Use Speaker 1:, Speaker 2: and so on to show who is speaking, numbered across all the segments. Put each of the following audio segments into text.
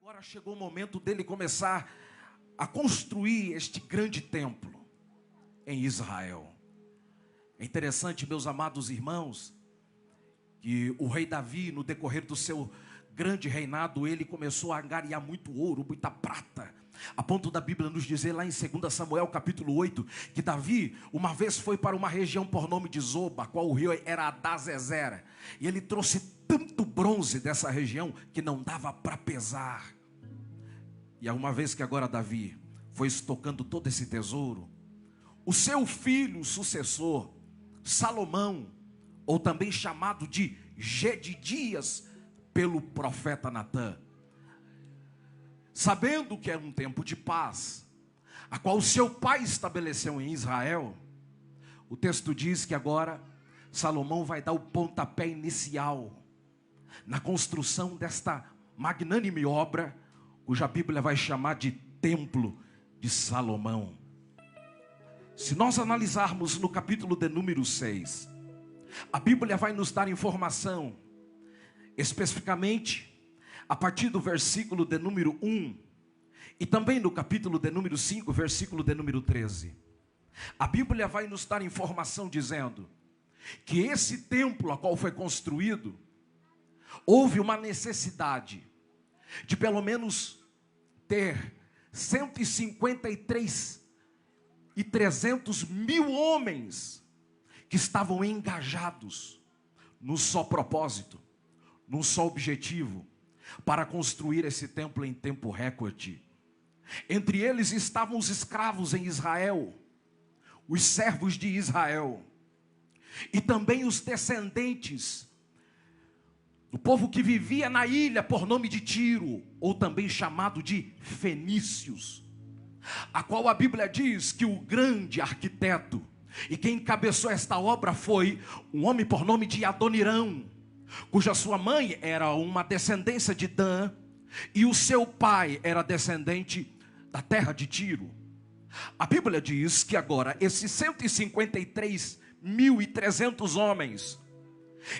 Speaker 1: Agora chegou o momento dele começar a construir este grande templo em Israel. É interessante, meus amados irmãos, que o rei Davi, no decorrer do seu grande reinado, ele começou a angariar muito ouro, muita prata, a ponto da Bíblia nos dizer lá em 2 Samuel capítulo 8, que Davi uma vez foi para uma região por nome de Zoba, a qual o rio era Adazezera, e ele trouxe tanto bronze dessa região que não dava para pesar. E uma vez que agora Davi foi estocando todo esse tesouro, o seu filho, o sucessor, Salomão, ou também chamado de Gedidias pelo profeta Natã, sabendo que era um tempo de paz, a qual seu pai estabeleceu em Israel, o texto diz que agora Salomão vai dar o pontapé inicial na construção desta magnânime obra, cuja Bíblia vai chamar de Templo de Salomão. Se nós analisarmos no capítulo de número 6, a Bíblia vai nos dar informação, especificamente, a partir do versículo de número 1, e também no capítulo de número 5, versículo de número 13. A Bíblia vai nos dar informação dizendo que esse templo a qual foi construído, houve uma necessidade de pelo menos ter 153 mil homens que estavam engajados num só propósito, num só objetivo, para construir esse templo em tempo recorde. Entre eles estavam os escravos em Israel, os servos de Israel, e também os descendentes do povo que vivia na ilha por nome de Tiro, ou também chamado de fenícios, a qual a Bíblia diz que o grande arquiteto e quem encabeçou esta obra foi um homem por nome de Adonirão, cuja sua mãe era uma descendência de Dan e o seu pai era descendente da terra de Tiro. A Bíblia diz que agora esses 153.300 homens,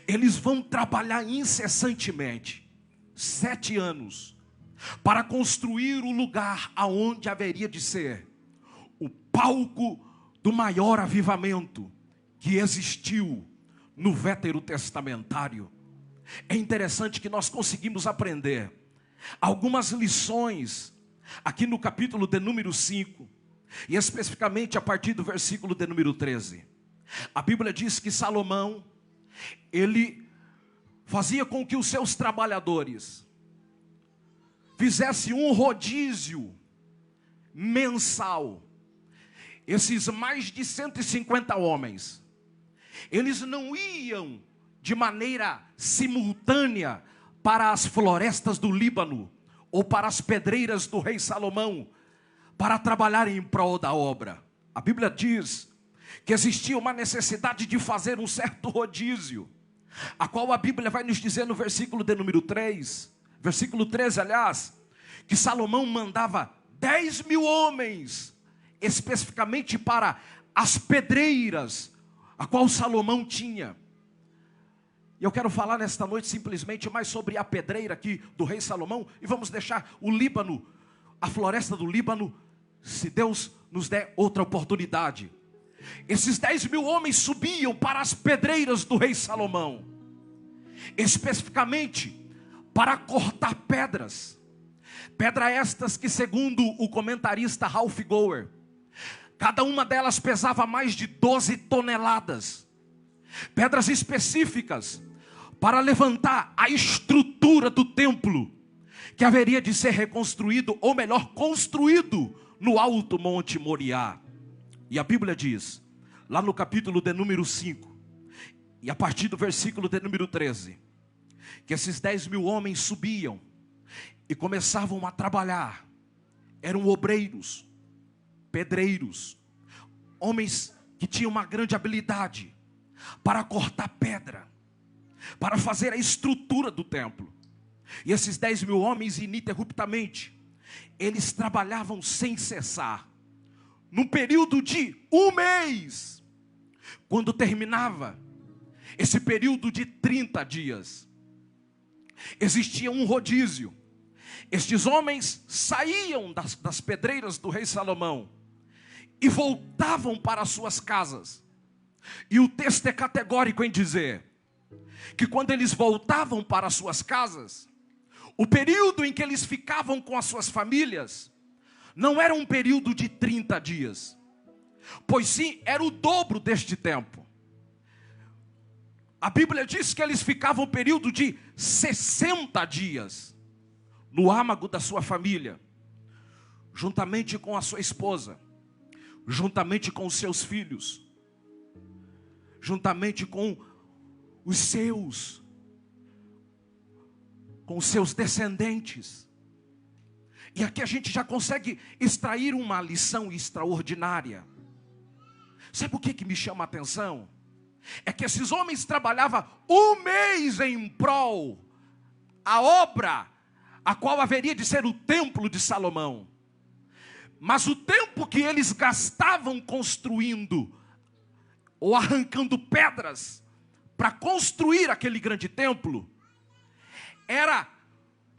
Speaker 1: eles vão trabalhar incessantemente 7 anos para construir o lugar aonde haveria de ser o palco do maior avivamento que existiu no Veterotestamentário. É interessante que nós conseguimos aprender algumas lições aqui no capítulo de número 5, e especificamente a partir do versículo de número 13. A Bíblia diz que Salomão, ele fazia com que os seus trabalhadores fizessem um rodízio mensal. Esses mais de 150 homens, eles não iam de maneira simultânea para as florestas do Líbano ou para as pedreiras do rei Salomão para trabalhar em prol da obra. A Bíblia diz que existia uma necessidade de fazer um certo rodízio, a qual a Bíblia vai nos dizer no versículo de número 3, versículo 13, aliás, que Salomão mandava 10.000 homens, especificamente para as pedreiras, a qual Salomão tinha. E eu quero falar nesta noite simplesmente mais sobre a pedreira aqui do rei Salomão, e vamos deixar o Líbano, a floresta do Líbano, se Deus nos der outra oportunidade. Esses 10.000 homens subiam para as pedreiras do rei Salomão, especificamente para cortar pedras. Pedra estas que, segundo o comentarista Ralph Gower, cada uma delas pesava mais de 12 toneladas. Pedras específicas para levantar a estrutura do templo, que haveria de ser reconstruído, ou melhor, construído no alto monte Moriá. E a Bíblia diz, lá no capítulo de número 5, e a partir do versículo de número 13, que esses 10.000 homens subiam e começavam a trabalhar. Eram obreiros, pedreiros, homens que tinham uma grande habilidade para cortar pedra, para fazer a estrutura do templo. E esses 10.000 homens, ininterruptamente, eles trabalhavam sem cessar, num período de 1 mês. Quando terminava esse período de 30 dias, existia um rodízio, Estes homens saíam das pedreiras do rei Salomão e voltavam para as suas casas. E o texto é categórico em dizer que quando eles voltavam para as suas casas, o período em que eles ficavam com as suas famílias não era um período de 30 dias, pois sim, era o dobro deste tempo. A Bíblia diz que eles ficavam um período de 60 dias no âmago da sua família, juntamente com a sua esposa, juntamente com os seus filhos, juntamente com os seus descendentes. E aqui a gente já consegue extrair uma lição extraordinária. Sabe o que me chama a atenção? É que esses homens trabalhavam um mês em prol a obra, a qual haveria de ser o templo de Salomão. Mas o tempo que eles gastavam construindo, ou arrancando pedras, para construir aquele grande templo, era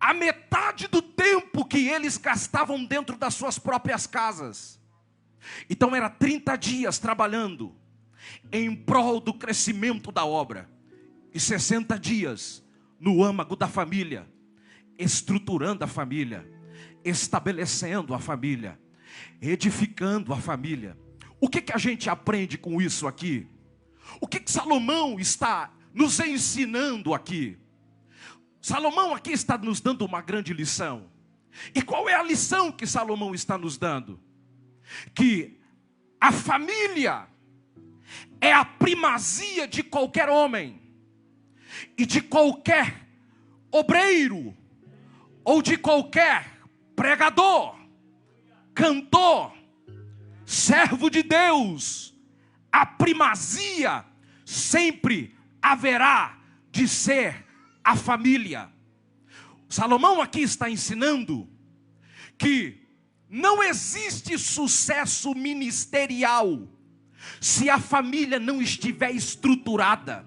Speaker 1: a metade do tempo que eles gastavam dentro das suas próprias casas. Então era 30 dias trabalhando em prol do crescimento da obra, e 60 dias no âmago da família, estruturando a família, estabelecendo a família, edificando a família. O que a gente aprende com isso aqui? O que Salomão está nos ensinando aqui? Salomão aqui está nos dando uma grande lição. E qual é a lição que Salomão está nos dando? Que a família é a primazia de qualquer homem e de qualquer obreiro ou de qualquer pregador, cantor, servo de Deus. A primazia sempre haverá de ser a família. Salomão aqui está ensinando que não existe sucesso ministerial se a família não estiver estruturada.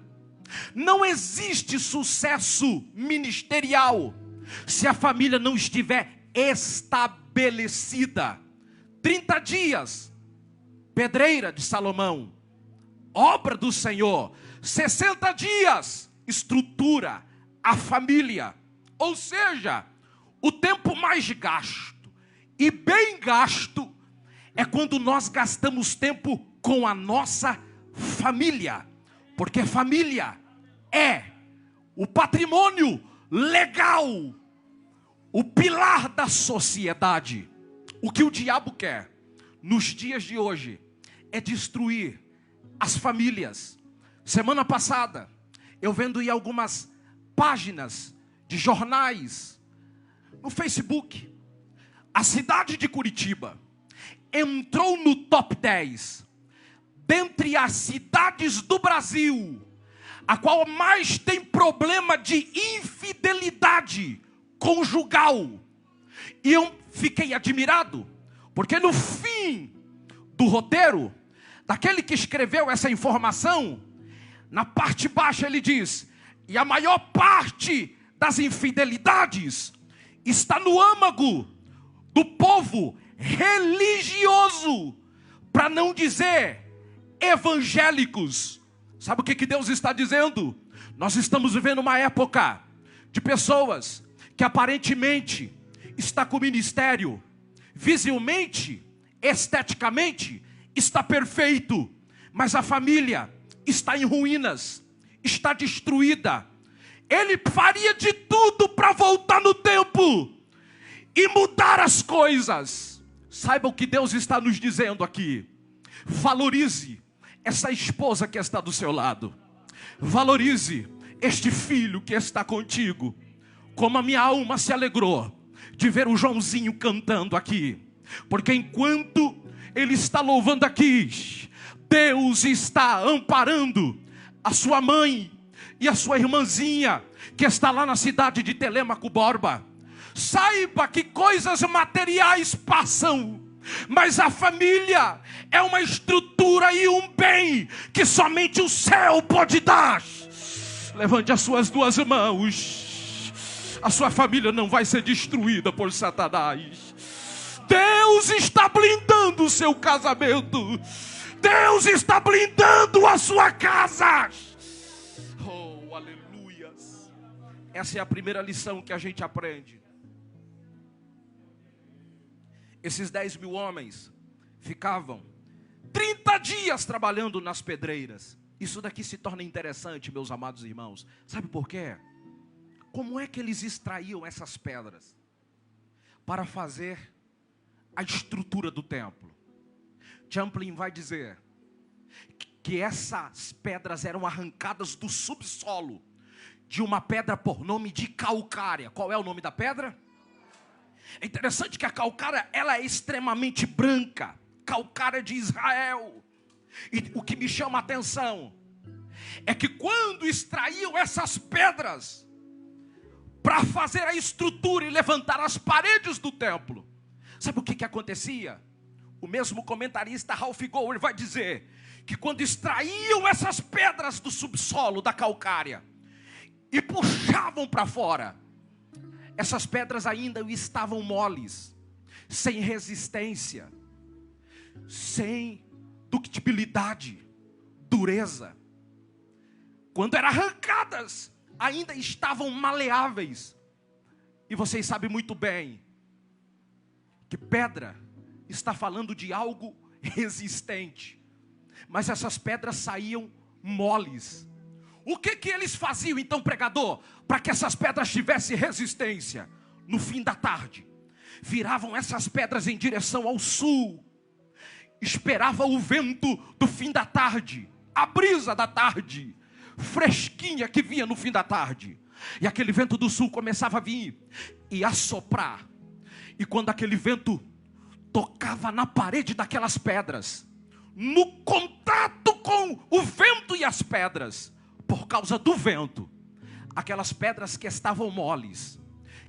Speaker 1: Não existe sucesso ministerial se a família não estiver estabelecida. 30 dias, pedreira de Salomão, obra do Senhor. 60 dias, estrutura a família. Ou seja, o tempo mais gasto e bem gasto é quando nós gastamos tempo com a nossa família, porque família é o patrimônio legal, o pilar da sociedade. O que o diabo quer nos dias de hoje é destruir as famílias. Semana passada, eu vendo em algumas páginas de jornais, no Facebook, a cidade de Curitiba entrou no top 10 dentre as cidades do Brasil, a qual mais tem problema de infidelidade conjugal. E eu fiquei admirado, porque no fim do roteiro, daquele que escreveu essa informação, na parte baixa ele diz: e a maior parte das infidelidades está no âmago do povo religioso, para não dizer evangélicos. Sabe o que Deus está dizendo? Nós estamos vivendo uma época de pessoas que aparentemente está com o ministério, visivelmente, esteticamente, está perfeito, mas a família está em ruínas, está destruída. Ele faria de tudo para voltar no tempo e mudar as coisas. Saiba o que Deus está nos dizendo aqui. Valorize essa esposa que está do seu lado. Valorize este filho que está contigo. Como a minha alma se alegrou de ver o Joãozinho cantando aqui, porque enquanto ele está louvando aqui, Deus está amparando a sua mãe e a sua irmãzinha que está lá na cidade de Telêmaco Borba. Saiba que coisas materiais passam, mas a família é uma estrutura e um bem que somente o céu pode dar. Levante as suas duas mãos. A sua família não vai ser destruída por Satanás. Deus está blindando o seu casamento. Deus está blindando a sua casa. Oh, aleluias. Essa é a primeira lição que a gente aprende. Esses 10.000 homens ficavam 30 dias trabalhando nas pedreiras. Isso daqui se torna interessante, meus amados irmãos. Sabe por quê? Como é que eles extraíam essas pedras para fazer a estrutura do templo? Champlin vai dizer que essas pedras eram arrancadas do subsolo de uma pedra por nome de calcária. Qual é o nome da pedra? É interessante que a calcária, ela é extremamente branca. Calcária de Israel. E o que me chama a atenção é que quando extraíam essas pedras para fazer a estrutura e levantar as paredes do templo, sabe o que acontecia? O mesmo comentarista Ralph Gower vai dizer que quando extraíam essas pedras do subsolo da calcária e puxavam para fora, essas pedras ainda estavam moles, sem resistência, sem ductibilidade, dureza. Quando eram arrancadas, ainda estavam maleáveis. E vocês sabem muito bem que pedra está falando de algo resistente. Mas essas pedras saíam moles. O que eles faziam então, pregador, para que essas pedras tivessem resistência? No fim da tarde, viravam essas pedras em direção ao sul. Esperava o vento do fim da tarde, a brisa da tarde, fresquinha que vinha no fim da tarde. E aquele vento do sul começava a vir e a soprar. E quando aquele vento tocava na parede daquelas pedras, no contato com o vento e as pedras, por causa do vento, aquelas pedras que estavam moles,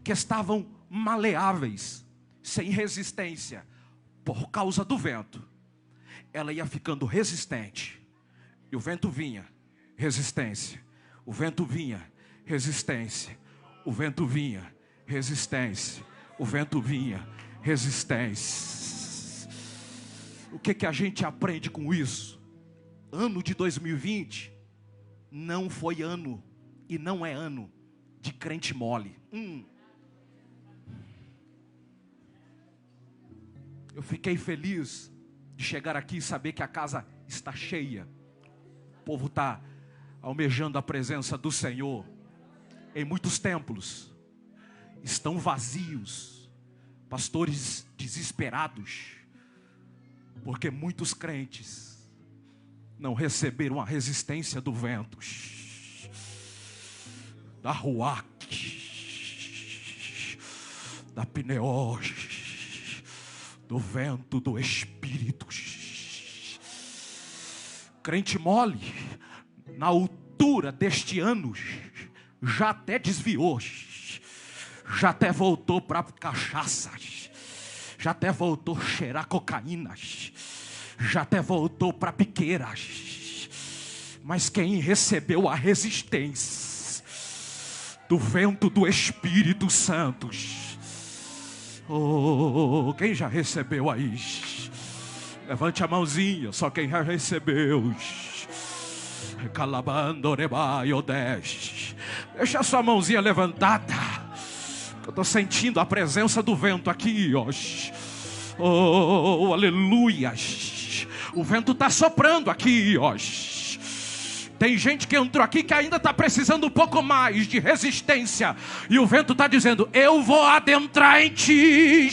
Speaker 1: que estavam maleáveis, sem resistência, por causa do vento, ela ia ficando resistente. E o vento vinha, resistência. O vento vinha, resistência. O vento vinha, resistência. O vento vinha, resistência. O que a gente aprende com isso? Ano de 2020 não foi ano e não é ano de crente mole. Eu fiquei feliz de chegar aqui e saber que a casa está cheia. O povo está almejando a presença do Senhor. Em muitos templos estão vazios, pastores desesperados, porque muitos crentes não receberam a resistência do vento, da ruach, da pneus, do vento do Espírito. Crente mole, na altura deste ano, já até desviou, já até voltou para cachaça, já até voltou a cheirar cocaína, já até voltou para piqueiras. Mas quem recebeu a resistência do vento do Espírito Santo, oh, quem já recebeu aí? Levante a mãozinha, só quem já recebeu. Deixa a sua mãozinha levantada. Eu estou sentindo a presença do vento aqui, ó. Oh, aleluia. O vento está soprando aqui, ó. Tem gente que entrou aqui que ainda está precisando um pouco mais de resistência. E o vento está dizendo: eu vou adentrar em ti.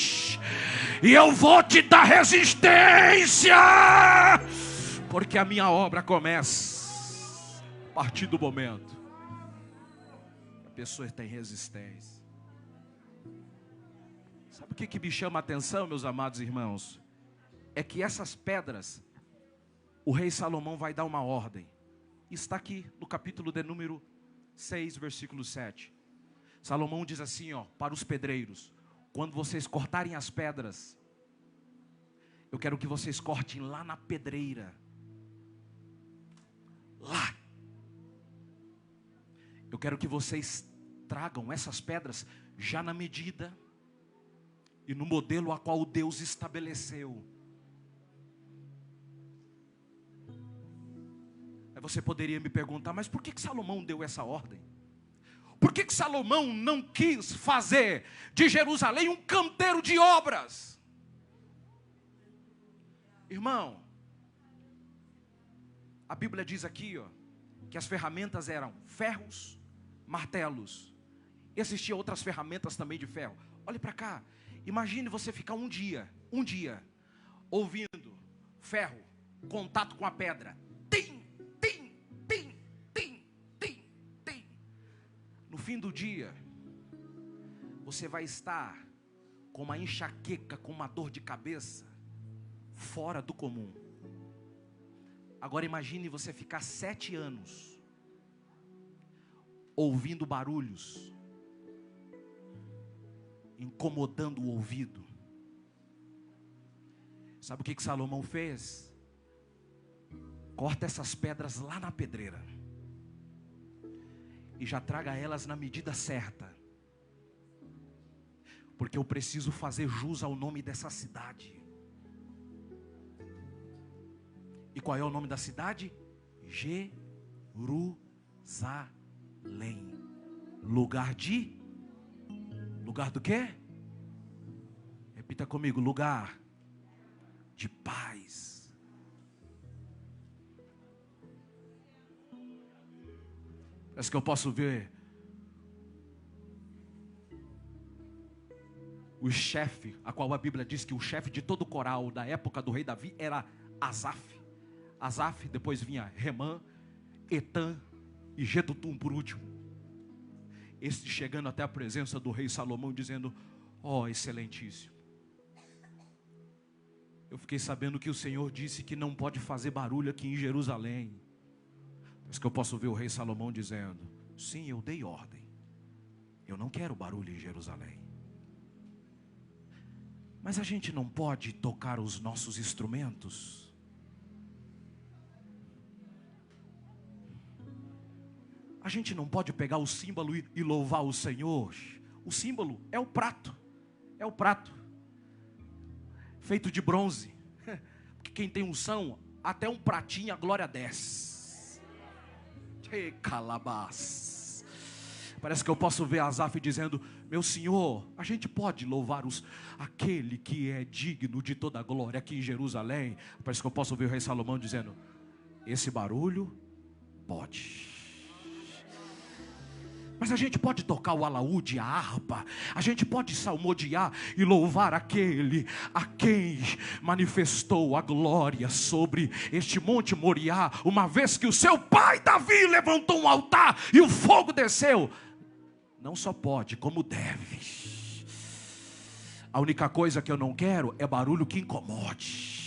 Speaker 1: E eu vou te dar resistência. Porque a minha obra começa a partir do momento que a pessoa tem resistência. Sabe o que me chama a atenção, meus amados irmãos? É que essas pedras, o rei Salomão vai dar uma ordem. Está aqui no capítulo de número 6, versículo 7. Salomão diz assim, ó, para os pedreiros: quando vocês cortarem as pedras, eu quero que vocês cortem lá na pedreira. Lá. Eu quero que vocês tragam essas pedras já na medida e no modelo a qual Deus estabeleceu. Aí você poderia me perguntar, mas por que Salomão deu essa ordem? Por que Salomão não quis fazer de Jerusalém um canteiro de obras? Irmão, a Bíblia diz aqui, que as ferramentas eram ferros, martelos. E existiam outras ferramentas também de ferro. Olhe para cá. Imagine você ficar um dia, ouvindo ferro, contato com a pedra. Tim, tim, tim, tim, tim, tim. No fim do dia, você vai estar com uma enxaqueca, com uma dor de cabeça, fora do comum. Agora imagine você ficar 7 anos, ouvindo barulhos, incomodando o ouvido. Sabe o que Salomão fez? Corta essas pedras lá na pedreira e já traga elas na medida certa, porque eu preciso fazer jus ao nome dessa cidade. E qual é o nome da cidade? Jerusalém. Lugar do quê? Repita comigo, lugar de paz. Parece que eu posso ver o chefe, a qual a Bíblia diz que o chefe de todo o coral da época do rei Davi era Asaf. Asaf, depois vinha Remã, Etan e Jedutum por último. Este chegando até a presença do rei Salomão dizendo: ó, excelentíssimo, eu fiquei sabendo que o Senhor disse que não pode fazer barulho aqui em Jerusalém. Mas que eu posso ver o rei Salomão dizendo: sim, eu dei ordem, eu não quero barulho em Jerusalém. Mas a gente não pode tocar os nossos instrumentos? A gente não pode pegar o símbolo e louvar o Senhor? O símbolo é o prato. É o prato feito de bronze. Porque quem tem unção, até um pratinho a glória desce. Que calabás. Parece que eu posso ver Asaf dizendo: meu Senhor, a gente pode louvar aquele que é digno de toda a glória aqui em Jerusalém. Parece que eu posso ver o rei Salomão dizendo: esse barulho pode. Mas a gente pode tocar o alaúde, a harpa, a gente pode salmodiar e louvar aquele a quem manifestou a glória sobre este monte Moriá, uma vez que o seu pai Davi levantou um altar e o fogo desceu. Não só pode, como deve. A única coisa que eu não quero é barulho que incomode.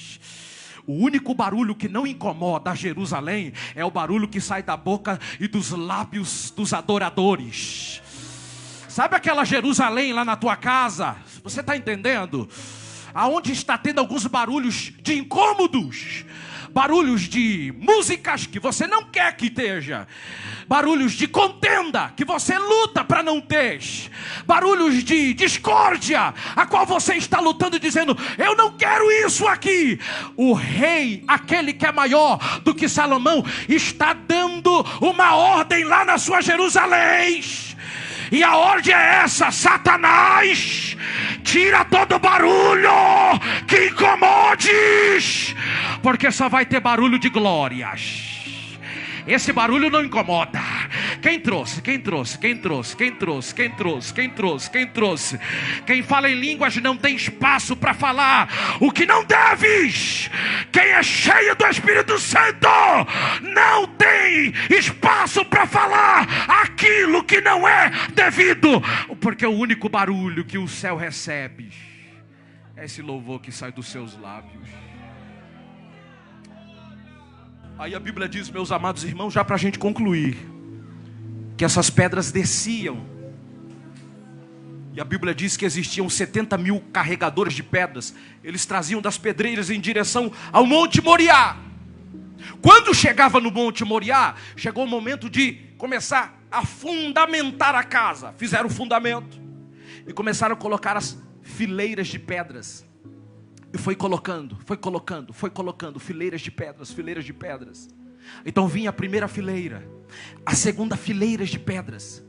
Speaker 1: O único barulho que não incomoda Jerusalém é o barulho que sai da boca e dos lábios dos adoradores. Sabe aquela Jerusalém lá na tua casa? Você está entendendo? Aonde está tendo alguns barulhos de incômodos, barulhos de músicas que você não quer que esteja, barulhos de contenda que você luta para não ter, barulhos de discórdia a qual você está lutando dizendo: eu não quero isso aqui. O rei, aquele que é maior do que Salomão, está dando uma ordem lá na sua Jerusalém. E a ordem é essa: Satanás, tira todo barulho que incomodes, porque só vai ter barulho de glórias. Esse barulho não incomoda. Quem trouxe? Quem fala em línguas não tem espaço para falar o que não deves. Quem é cheio do Espírito Santo não tem espaço para falar aquilo que não é devido, porque o único barulho que o céu recebe é esse louvor que sai dos seus lábios. Aí a Bíblia diz, meus amados irmãos, já para a gente concluir, que essas pedras desciam. E a Bíblia diz que existiam 70.000 carregadores de pedras. Eles traziam das pedreiras em direção ao Monte Moriá. Quando chegava no Monte Moriá, chegou o momento de começar a fundamentar a casa. Fizeram o fundamento e começaram a colocar as fileiras de pedras. E foi colocando fileiras de pedras. Então vinha a primeira fileira, a segunda fileira de pedras,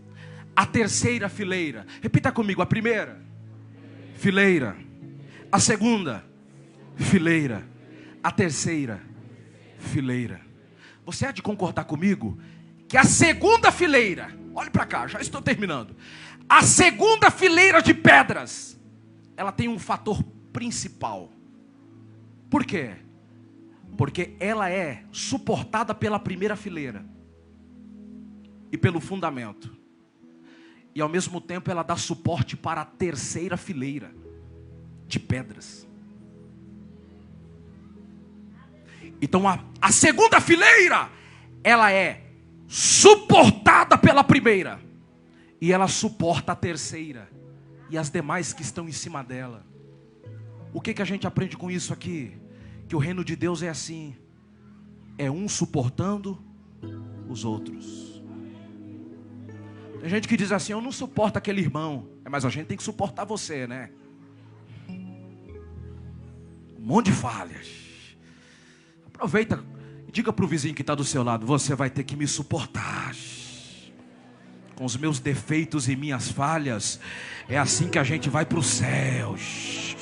Speaker 1: a terceira fileira. Repita comigo: a primeira fileira, a segunda fileira, a terceira fileira. Você há de concordar comigo que a segunda fileira, olhe para cá, já estou terminando. A segunda fileira de pedras, ela tem um fator principal. Por quê? Porque ela é suportada pela primeira fileira e pelo fundamento, e ao mesmo tempo ela dá suporte para a terceira fileira de pedras. Então a segunda fileira, ela é suportada pela primeira, e ela suporta a terceira e as demais que estão em cima dela. O que a gente aprende com isso aqui? Que o reino de Deus é assim, é um suportando os outros. Tem gente que diz assim: eu não suporto aquele irmão. Mas a gente tem que suportar você, né? Um monte de falhas. Aproveita e diga para o vizinho que está do seu lado: você vai ter que me suportar com os meus defeitos e minhas falhas. É assim que a gente vai para os céus.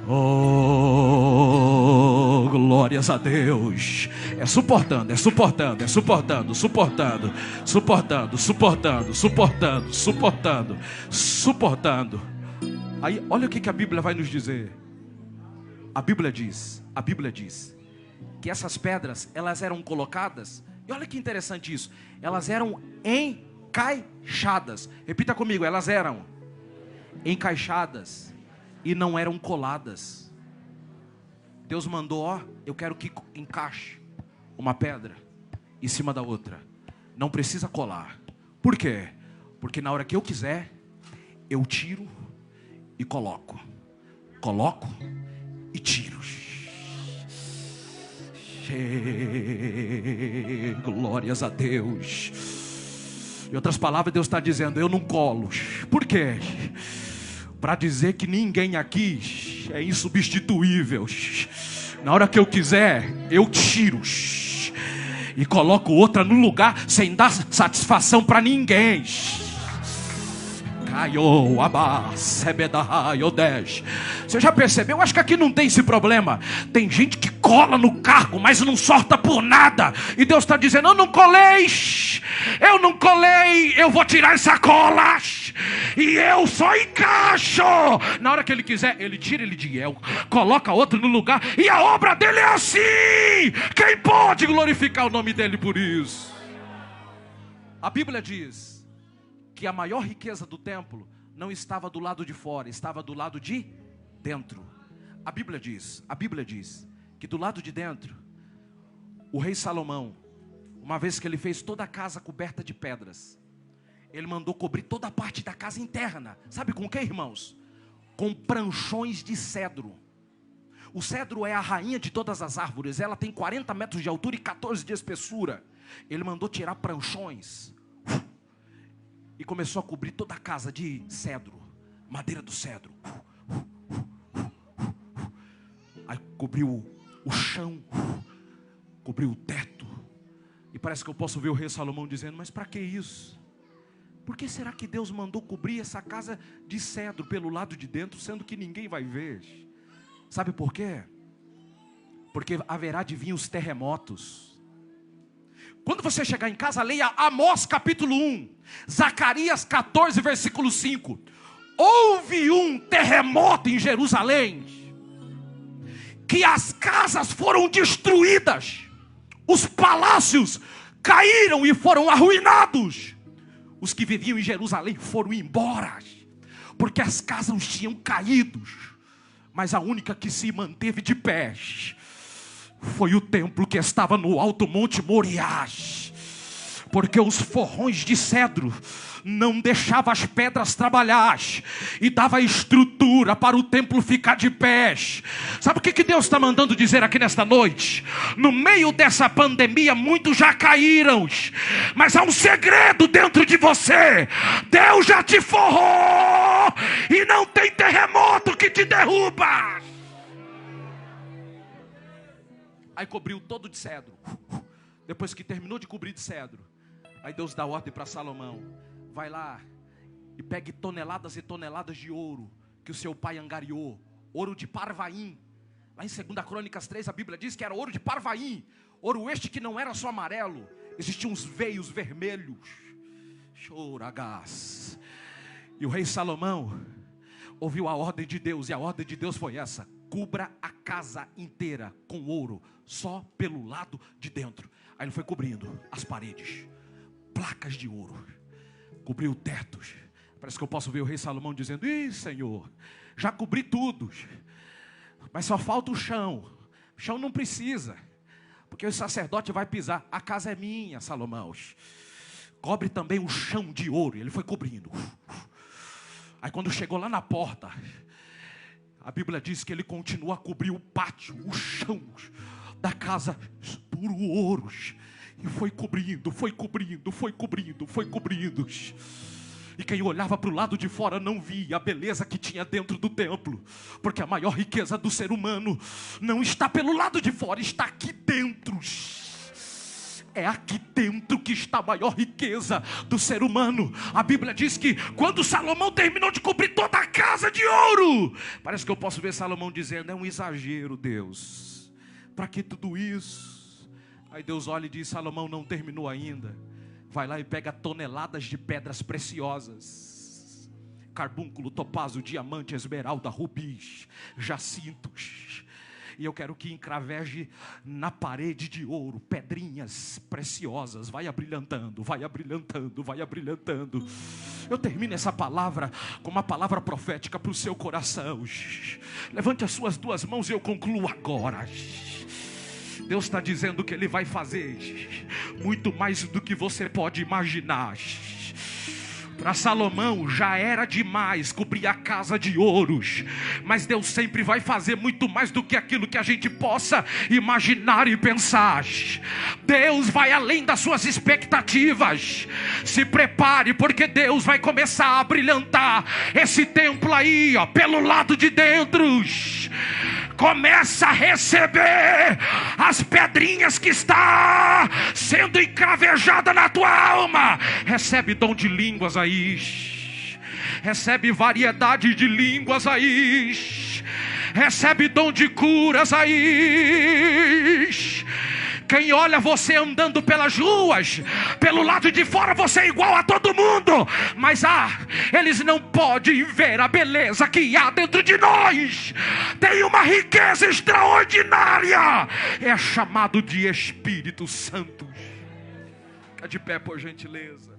Speaker 1: Oh, glórias a Deus. É suportando. Aí olha o que a Bíblia vai nos dizer. A Bíblia diz que essas pedras, elas eram colocadas, e olha que interessante isso, elas eram encaixadas. Repita comigo: elas eram encaixadas e não eram coladas. Deus mandou: eu quero que encaixe uma pedra em cima da outra. Não precisa colar. Por quê? Porque na hora que eu quiser, eu tiro e coloco e tiro. Glórias a Deus. Em outras palavras, Deus está dizendo: eu não colo. Por quê? Para dizer que ninguém aqui é insubstituível. Na hora que eu quiser, eu tiro e coloco outra no lugar, sem dar satisfação para ninguém. Você já percebeu? Eu acho que aqui não tem esse problema. Tem gente que cola no cargo, mas não sorta por nada. E Deus está dizendo: eu não colei, eu vou tirar essa cola e eu só encaixo. Na hora que Ele quiser, Ele tira, Ele diel, coloca outro no lugar, e a obra dele é assim. Quem pode glorificar o nome dele por isso? A Bíblia diz que a maior riqueza do templo não estava do lado de fora, estava do lado de dentro. A Bíblia diz que do lado de dentro, o rei Salomão, uma vez que ele fez toda a casa coberta de pedras, ele mandou cobrir toda a parte da casa interna. Sabe com o que, irmãos? Com pranchões de cedro. O cedro é a rainha de todas as árvores. Ela tem 40 metros de altura e 14 de espessura. Ele mandou tirar pranchões e começou a cobrir toda a casa de cedro, madeira do cedro. Aí cobriu o chão, cobriu o teto. E parece que eu posso ver o rei Salomão dizendo: mas para que isso? Por que será que Deus mandou cobrir essa casa de cedro pelo lado de dentro, sendo que ninguém vai ver? Sabe por quê? Porque haverá de vir os terremotos. Quando você chegar em casa, leia Amós capítulo 1, Zacarias 14 versículo 5. Houve um terremoto em Jerusalém, que as casas foram destruídas, os palácios caíram e foram arruinados. Os que viviam em Jerusalém foram embora, porque as casas tinham caído, mas a única que se manteve de pé foi o templo que estava no alto monte Moriá. porque os forrões de cedro não deixavam as pedras trabalhar e dava estrutura para o templo ficar de pé. Sabe o que Deus está mandando dizer aqui nesta noite? No meio dessa pandemia, muitos já caíram, mas há um segredo dentro de você. Deus já te forrou e não tem terremoto que te derruba. Aí cobriu todo de cedro. Depois que terminou de cobrir de cedro, aí Deus dá ordem para Salomão: vai lá e pegue toneladas e toneladas de ouro que o seu pai angariou. Ouro de Parvaim. Lá em 2 Crônicas 3 a Bíblia diz que era ouro de Parvaim. Ouro este que não era só amarelo, existiam uns veios vermelhos. Choragás. E o rei Salomão ouviu a ordem de Deus, e a ordem de Deus foi essa: cubra a casa inteira com ouro, só pelo lado de dentro. Aí ele foi cobrindo as paredes, placas de ouro, cobriu tetos. Parece que eu posso ver o rei Salomão dizendo: ih, Senhor, já cobri tudo, mas só falta o chão. O chão não precisa, porque o sacerdote vai pisar. A casa é minha, Salomão. Cobre também o chão de ouro. E ele foi cobrindo. Aí quando chegou lá na porta, a Bíblia diz que ele continua a cobrir o pátio, o chão da casa por ouro. E foi cobrindo, foi cobrindo, foi cobrindo, foi cobrindo. E quem olhava para o lado de fora não via a beleza que tinha dentro do templo. Porque a maior riqueza do ser humano não está pelo lado de fora, está aqui dentro. É aqui dentro que está a maior riqueza do ser humano. A Bíblia diz que quando Salomão terminou de cobrir toda a casa de ouro, parece que eu posso ver Salomão dizendo: é um exagero, Deus, para que tudo isso? Aí Deus olha e diz: Salomão, não terminou ainda. Vai lá e pega toneladas de pedras preciosas: carbúnculo, topázio, diamante, esmeralda, rubis, jacintos. E eu quero que encraveje na parede de ouro pedrinhas preciosas. Vai abrilhantando, vai abrilhantando, vai abrilhantando. Eu termino essa palavra com uma palavra profética para o seu coração. Levante as suas duas mãos e eu concluo agora. Deus está dizendo que Ele vai fazer muito mais do que você pode imaginar. Para Salomão já era demais cobrir a casa de ouros, mas Deus sempre vai fazer muito mais do que aquilo que a gente possa imaginar e pensar. Deus vai além das suas expectativas. Se prepare, porque Deus vai começar a brilhantar esse templo aí, ó, pelo lado de dentro. Começa a receber as pedrinhas que está sendo encravejada na tua alma. Recebe dom de línguas aí. Recebe variedade de línguas aí. Recebe dom de curas aí. Quem olha você andando pelas ruas, pelo lado de fora você é igual a todo mundo, mas eles não podem ver a beleza que há dentro de nós. Tem uma riqueza extraordinária, é chamado de Espírito Santo. Fica de pé, por gentileza.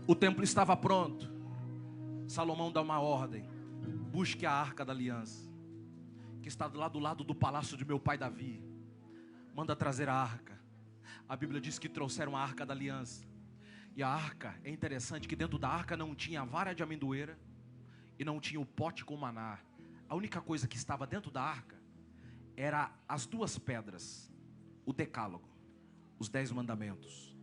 Speaker 1: O templo estava pronto. Salomão dá uma ordem: busque a arca da aliança, que está lá do lado do palácio de meu pai Davi. Manda trazer a arca. A Bíblia diz que trouxeram a arca da aliança. E a arca, é interessante que dentro da arca não tinha a vara de amendoeira e não tinha o pote com maná. A única coisa que estava dentro da arca era as duas pedras, o decálogo, os 10 mandamentos.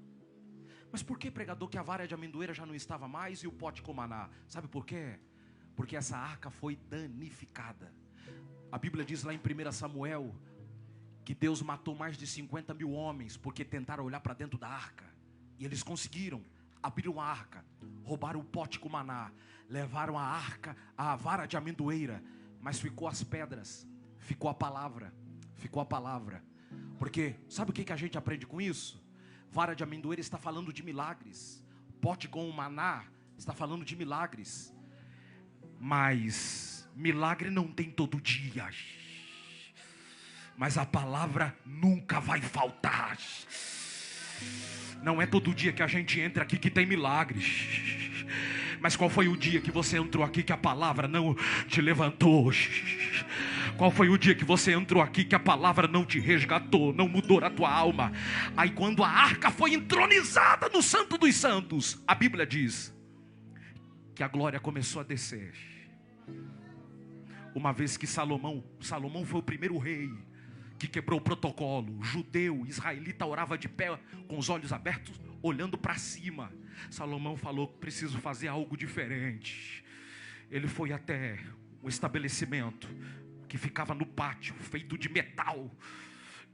Speaker 1: Mas por que, pregador, que a vara de amendoeira já não estava mais e o pote com maná? Sabe por quê? Porque essa arca foi danificada. A Bíblia diz lá em 1 Samuel que Deus matou mais de 50 mil homens porque tentaram olhar para dentro da arca. E eles conseguiram. Abriram a arca, roubaram o pote com maná, levaram a arca, a vara de amendoeira, mas ficou as pedras, ficou a palavra, ficou a palavra. Porque sabe o que a gente aprende com isso? Vara de amendoeira está falando de milagres, pote com o maná está falando de milagres. Mas milagre não tem todo dia, mas a palavra nunca vai faltar. Não é todo dia que a gente entra aqui que tem milagres. Mas qual foi o dia que você entrou aqui que a palavra não te levantou? Qual foi o dia que você entrou aqui que a palavra não te resgatou, não mudou a tua alma? Aí quando a arca foi entronizada no Santo dos Santos, a Bíblia diz que a glória começou a descer. Uma vez que Salomão foi o primeiro rei que quebrou o protocolo. Judeu, israelita, orava de pé, com os olhos abertos, olhando para cima. Salomão falou: preciso fazer algo diferente. Ele foi até um estabelecimento que ficava no pátio, feito de metal.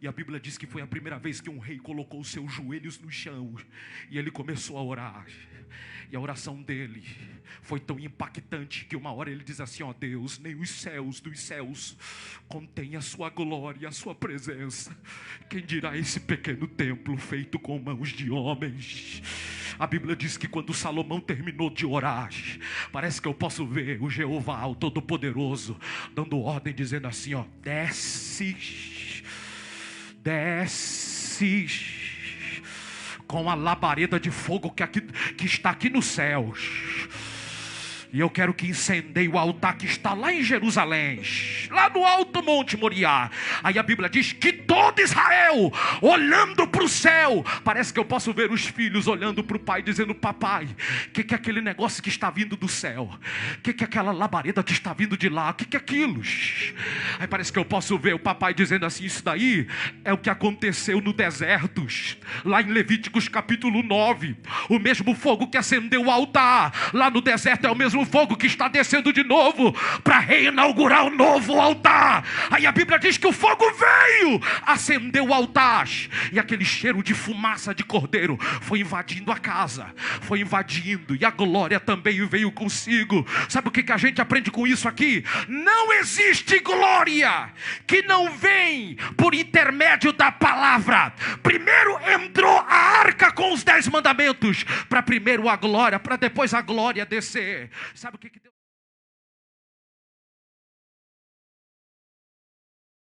Speaker 1: E a Bíblia diz que foi a primeira vez que um rei colocou os seus joelhos no chão e ele começou a orar. E a oração dele foi tão impactante que uma hora ele diz assim: ó Deus, nem os céus dos céus contêm a sua glória, a sua presença. Quem dirá esse pequeno templo feito com mãos de homens? A Bíblia diz que quando Salomão terminou de orar, parece que eu posso ver o Jeová, o Todo-Poderoso, dando ordem, dizendo assim: ó, desce com a labareda de fogo que está aqui nos céus. E eu quero que incendeie o altar que está lá em Jerusalém, lá no alto Monte Moriá. Aí a Bíblia diz que todo Israel, olhando para o céu, parece que eu posso ver os filhos olhando para o pai, dizendo: papai, o que é aquele negócio que está vindo do céu? O que é aquela labareda que está vindo de lá? O que é aquilo? Aí parece que eu posso ver o papai dizendo assim: isso daí é o que aconteceu no deserto, lá em Levíticos capítulo 9. O mesmo fogo que acendeu o altar lá no deserto é o mesmo fogo que está descendo de novo para reinaugurar o novo altar. Aí a Bíblia diz que o fogo veio, acendeu o altar, e aquele cheiro de fumaça de cordeiro foi invadindo a casa, foi invadindo, e a glória também veio consigo. Sabe o que a gente aprende com isso aqui? Não existe glória que não vem por intermédio da palavra. Primeiro entrou a arca com os 10 mandamentos, para primeiro a glória, para depois a glória descer. Sabe o que Deus...